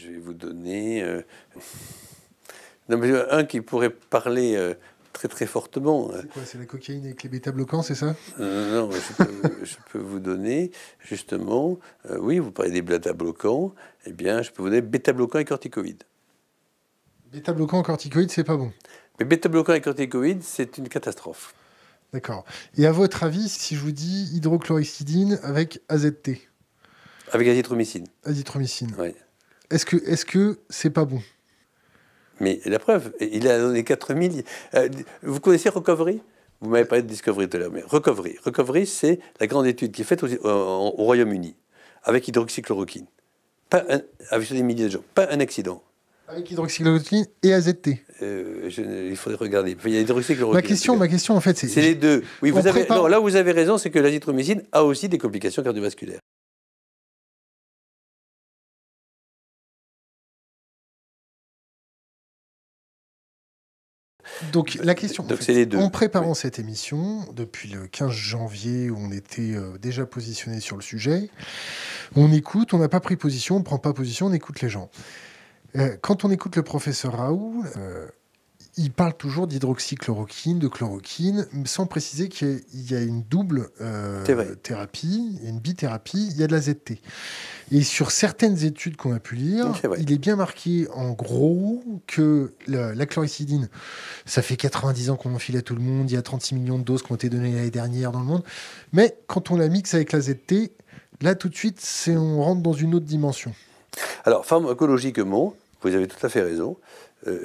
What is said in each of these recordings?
Je vais vous donner non, mais un qui pourrait parler très très fortement. C'est quoi? C'est la cocaïne avec les bêta-bloquants, c'est ça? Non, je peux vous donner justement, oui, vous parlez des bêta-bloquants, eh bien, je peux vous donner bêta-bloquants et corticoïdes. Bêta-bloquants, corticoïdes, c'est pas bon. Mais bêta-bloquants et corticoïdes, c'est une catastrophe. D'accord. Et à votre avis, si je vous dis hydrochlorhexidine avec AZT? Avec azithromycine. Azithromycine. Oui. Est-ce que c'est pas bon? Mais la preuve, il a donné 4000. Vous connaissez Recovery? Vous m'avez parlé de Discovery tout à l'heure, mais Recovery. Recovery, c'est la grande étude qui est faite au Royaume-Uni, avec hydroxychloroquine. Avec des milliers de gens. Pas un accident. Avec hydroxychloroquine et AZT. Il faudrait regarder. Il y a hydroxychloroquine. Ma question, en fait, c'est... C'est les deux. Oui, non, là, vous avez raison, c'est que l'azithromycine a aussi des complications cardiovasculaires. Donc la question, donc c'est les deux. En préparant cette émission, depuis le 15 janvier, où on était déjà positionné sur le sujet, on écoute, on n'a pas pris position, on ne prend pas position, on écoute les gens. Quand on écoute le professeur Raoult, il parle toujours d'hydroxychloroquine, de chloroquine, sans préciser qu'il y a une double thérapie, une bithérapie, il y a de la ZT. Et sur certaines études qu'on a pu lire, il est bien marqué en gros que la chlorhexidine, ça fait 90 ans qu'on en file à tout le monde, il y a 36 millions de doses qui ont été données l'année dernière dans le monde, mais quand on la mixe avec la ZT, là tout de suite, on rentre dans une autre dimension. Alors, pharmacologiquement, vous avez tout à fait raison,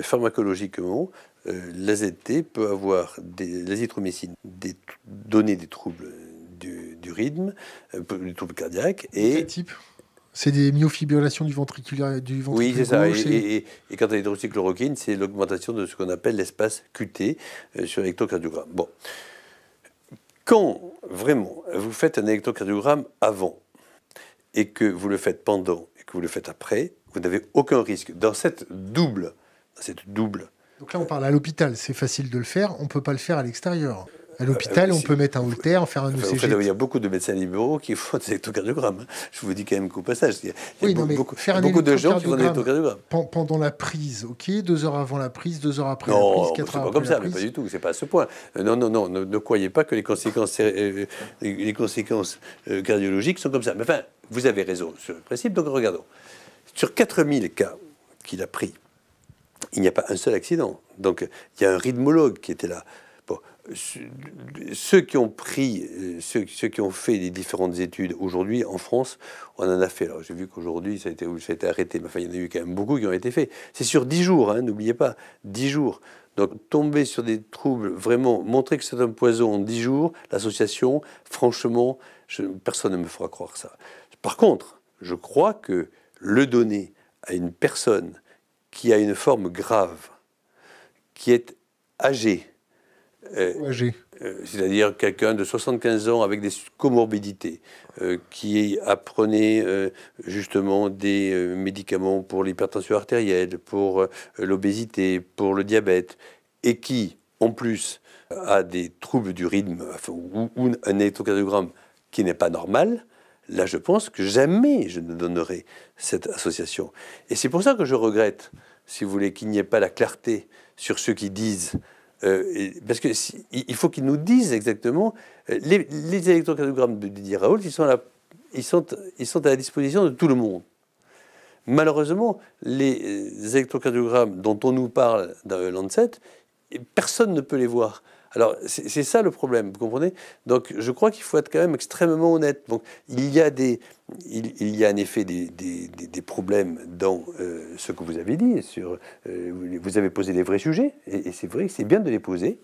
pharmacologiquement, l'AZT peut avoir l'azithromycine, donner des troubles du rythme, des troubles cardiaques. Et quel type? C'est des myofibrillations du ventriculaire, oui, c'est ça. Et quant à l'hydroxychloroquine, c'est l'augmentation de ce qu'on appelle l'espace QT sur l'électrocardiogramme. Bon. Quand vraiment vous faites un électrocardiogramme avant et que vous le faites pendant et que vous le faites après, vous n'avez aucun risque. Dans cette double. Donc là, on parle à l'hôpital. C'est facile de le faire. On ne peut pas le faire à l'extérieur. À l'hôpital, on peut mettre un holter, faire un ECG. Il y a beaucoup de médecins libéraux qui font des électrocardiogrammes. Je vous dis quand même qu'au passage, il y a beaucoup de gens qui font des électrocardiogrammes. Pendant la prise, ok, 2 heures avant la prise, 2 heures après la prise, 4 heures après la prise. Non, c'est pas comme ça, mais pas du tout, c'est pas à ce point. Non, ne croyez pas que les conséquences cardiologiques sont comme ça. Mais enfin, vous avez raison sur le principe, donc regardons. Sur 4000 cas qu'il a pris, il n'y a pas un seul accident. Donc, il y a un rhythmologue qui était là. Bon, ceux qui ont fait les différentes études aujourd'hui en France, on en a fait. Alors j'ai vu qu'aujourd'hui ça a été arrêté, mais enfin il y en a eu quand même beaucoup qui ont été faits. C'est sur 10 jours, hein, n'oubliez pas, 10 jours. Donc tomber sur des troubles, vraiment montrer que c'est un poison en 10 jours, l'association, franchement, personne ne me fera croire ça. Par contre, je crois que le donner à une personne qui a une forme grave, qui est âgée, c'est-à-dire quelqu'un de 75 ans avec des comorbidités, qui apprenait justement des médicaments pour l'hypertension artérielle, pour l'obésité, pour le diabète, et qui, en plus, a des troubles du rythme, ou un électrocardiogramme qui n'est pas normal, là, je pense que jamais je ne donnerai cette association. Et c'est pour ça que je regrette, si vous voulez, qu'il n'y ait pas la clarté sur ceux qui disent... parce que il faut qu'ils nous disent exactement les électrocardiogrammes de Didier Raoult, ils sont à la disposition de tout le monde. Malheureusement, les électrocardiogrammes dont on nous parle dans le Lancet, personne ne peut les voir. Alors, c'est ça le problème, vous comprenez? Donc, je crois qu'il faut être quand même extrêmement honnête. Donc, il y a en effet des problèmes dans ce que vous avez dit. Vous avez posé des vrais sujets, et c'est vrai que c'est bien de les poser,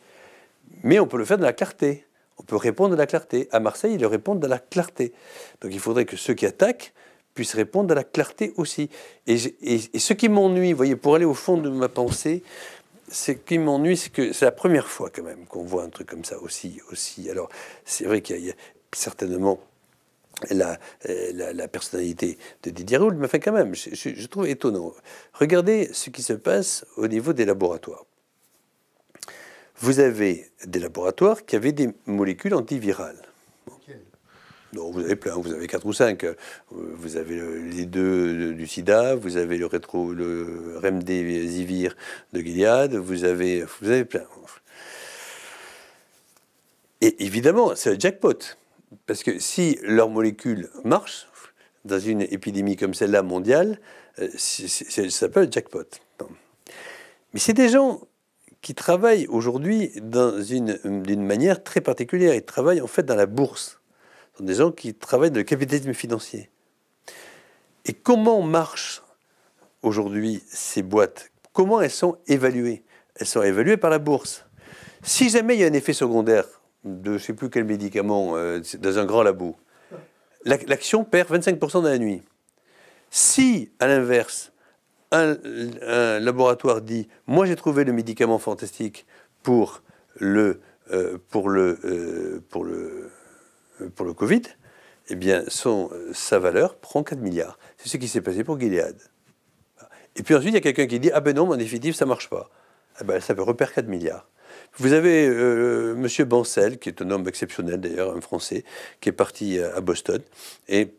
mais on peut le faire de la clarté. On peut répondre de la clarté. À Marseille, ils répondent de la clarté. Donc, il faudrait que ceux qui attaquent puissent répondre de la clarté aussi. Et ce qui m'ennuie, vous voyez, pour aller au fond de ma pensée, ce qui m'ennuie, c'est que c'est la première fois quand même qu'on voit un truc comme ça aussi. Alors, c'est vrai qu'il y a certainement la personnalité de Didier Raoult, mais enfin quand même, je trouve étonnant. Regardez ce qui se passe au niveau des laboratoires. Vous avez des laboratoires qui avaient des molécules antivirales. Non, vous avez plein, vous avez 4 ou 5. Vous avez les deux du sida, vous avez le remdesivir de Gilead, vous avez plein. Et évidemment, c'est le jackpot. Parce que si leur molécule marche, dans une épidémie comme celle-là mondiale, ça s'appelle le jackpot. Mais c'est des gens qui travaillent aujourd'hui d'une manière très particulière. Ils travaillent en fait dans la bourse. Ce sont des gens qui travaillent dans le capitalisme financier. Et comment marchent aujourd'hui ces boîtes? Comment elles sont évaluées? Elles sont évaluées par la bourse. Si jamais il y a un effet secondaire de je ne sais plus quel médicament dans un grand labo, l'action perd 25% dans la nuit. Si, à l'inverse, un laboratoire dit « Moi, j'ai trouvé le médicament fantastique pour le Covid », eh bien, sa valeur prend 4 milliards. C'est ce qui s'est passé pour Gilead. Et puis ensuite, il y a quelqu'un qui dit « Ah ben non, en définitive, ça ne marche pas. » Eh ben, ça repère 4 milliards. Vous avez M. Bancel, qui est un homme exceptionnel d'ailleurs, un Français, qui est parti à Boston et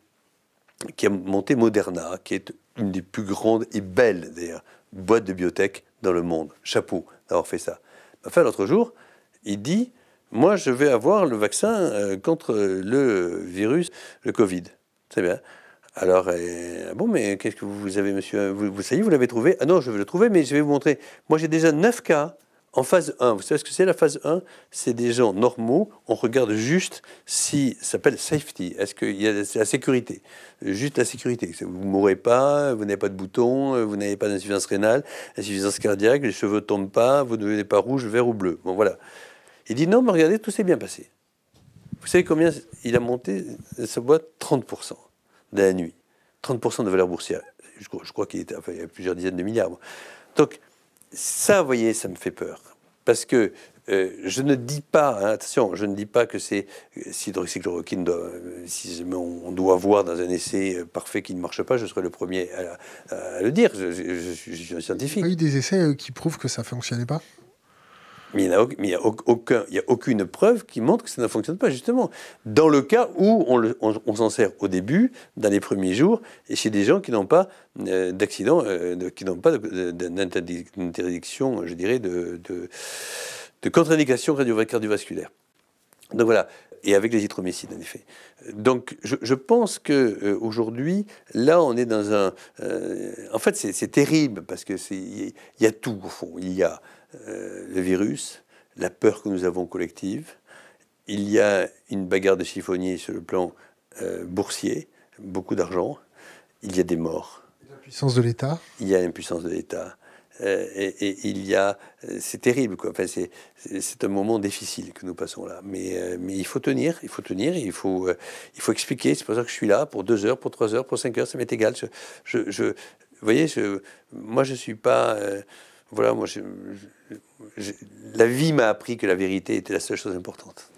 qui a monté Moderna, qui est une des plus grandes et belles d'ailleurs boîtes de biotech dans le monde. Chapeau d'avoir fait ça. Enfin, l'autre jour, il dit « Moi, je vais avoir le vaccin contre le virus, le Covid. » Très bien. Alors, bon, mais qu'est-ce que vous avez, monsieur? Vous savez, vous l'avez trouvé? Ah non, je vais le trouver, mais je vais vous montrer. Moi, j'ai déjà 9 cas. En phase 1, vous savez ce que c'est la phase 1? C'est des gens normaux, on regarde juste si, ça s'appelle safety, est-ce qu'il y a la sécurité? Juste la sécurité, vous ne mourrez pas, vous n'avez pas de boutons, vous n'avez pas d'insuffisance rénale, insuffisance cardiaque, les cheveux ne tombent pas, vous ne devenez pas rouge, vert ou bleu. Bon voilà. Il dit non, mais regardez, tout s'est bien passé. Vous savez combien il a monté sa boîte? 30% de la nuit. 30% de valeur boursière. Je crois qu'il était, enfin, il y a plusieurs dizaines de milliards. Donc, ça, vous voyez, ça me fait peur. Parce que je ne dis pas, hein, attention, je ne dis pas que c'est si l'hydroxychloroquine, si on doit voir dans un essai parfait qui ne marche pas, je serai le premier à le dire. Je suis un scientifique. Il y a eu des essais qui prouvent que ça ne fonctionnait pas? Mais il n'y a aucune preuve qui montre que ça ne fonctionne pas, justement. Dans le cas où on s'en sert au début, dans les premiers jours, et chez des gens qui n'ont pas d'accident, qui n'ont pas d'interdiction, je dirais, de contre-indication cardiovasculaire. Donc voilà, et avec les azithromycines, en effet. Donc je pense qu'aujourd'hui, là, on est dans un... en fait, c'est terrible, parce qu'il y a tout, au fond. Il y a le virus, la peur que nous avons collective, il y a une bagarre de chiffonniers sur le plan boursier, beaucoup d'argent, il y a des morts. L'impuissance de l'État. Il y a l'impuissance de l'État. Et il y a... C'est terrible, quoi. Enfin, c'est un moment difficile que nous passons là. Mais il faut tenir, il faut expliquer. C'est pour ça que je suis là, pour 2 heures, pour 3 heures, pour 5 heures, ça m'est égal. Vous voyez, moi, je ne suis pas... voilà, moi, la vie m'a appris que la vérité était la seule chose importante.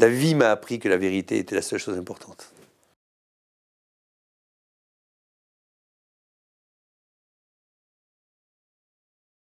la vie m'a appris que la vérité était la seule chose importante.